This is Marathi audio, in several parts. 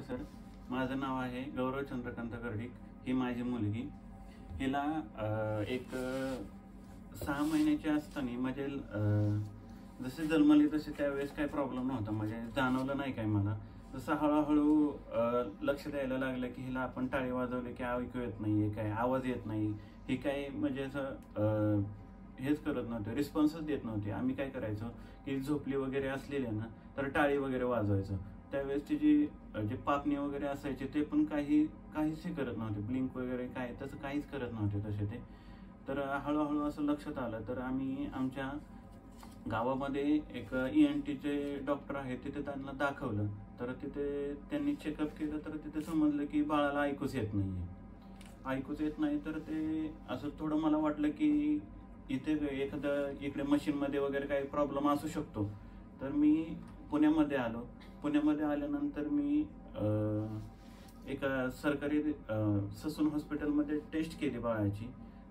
सर, माझं नाव आहे गौरव चंद्रकांत कर्डिक. ही माझी मुलगी. हिला एक 6 महिन्याची असताना म्हणजे जसे जन्मली तसे त्यावेळेस काही प्रॉब्लेम नव्हता, म्हणजे जाणवलं नाही काय मला. जसं हळूहळू लक्ष द्यायला लागलं की हिला आपण टाळी वाजवले की ऐकू येत नाहीये, काय आवाज येत नाही, ही काय म्हणजे असं हेच करत नव्हते, रिस्पॉन्सच देत नव्हती. आम्ही काय करायचो की झोपली वगैरे असलेली ना तर टाळी वगैरे वाजवायचो. त्यावेळेस तिची जे पापणी वगैरे असायचे ते पण काहीच करत नव्हते, ब्लिंक वगैरे काय तसं काहीच करत नव्हते तसे ते. तर हळूहळू असं लक्षात आलं, तर आम्ही आमच्या गावामध्ये एक ENTचे डॉक्टर आहेत, तिथे त्यांना दाखवलं. तर तिथे त्यांनी चेकअप केलं, तर तिथे समजलं की बाळाला ऐकूच येत नाही. तर ते असं थोडं मला वाटलं की इथे एखादं इकडे मशीनमध्ये वगैरे काही प्रॉब्लेम असू शकतो. तर मी पुण्यामध्ये आलो. पुण्यामध्ये आल्यानंतर मी एका सरकारी ससून हॉस्पिटलमध्ये टेस्ट केली बाळाची.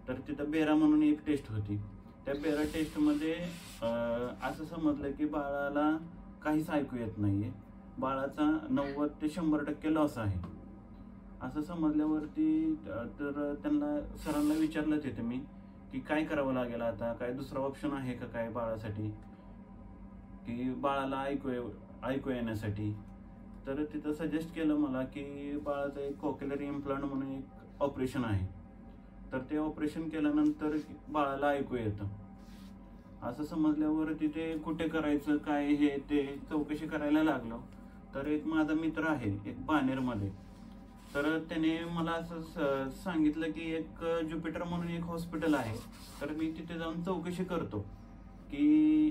तर तिथं बेरा म्हणून एक टेस्ट होती. त्या बेरा टेस्टमध्ये असं समजलं की बाळाला काहीच ऐकू येत नाहीये, बाळाचा 90 ते 100% लॉस आहे. असं समजल्यावरती तर त्यांना सरांना विचारलं तिथे मी की काय करावं लागेल आता, काय दुसरा ऑप्शन आहे का काय बाळासाठी, की बाळाला ऐकू येण्यासाठी. तर तिथं सजेस्ट केलं मला की बाळाचं एक कॉक्युलर इम्प्लांट म्हणून एक ऑपरेशन आहे. तर ते ऑपरेशन केल्यानंतर बाळाला ऐकू येतं. असं समजल्यावर तिथे कुठे करायचं काय हे ते चौकशी करायला लागलो. तर एक माझा मित्र आहे एक बाणेरमध्ये, तर त्याने मला असं सांगितलं की एक ज्युपिटर म्हणून एक हॉस्पिटल आहे. तर मी तिथे जाऊन चौकशी करतो की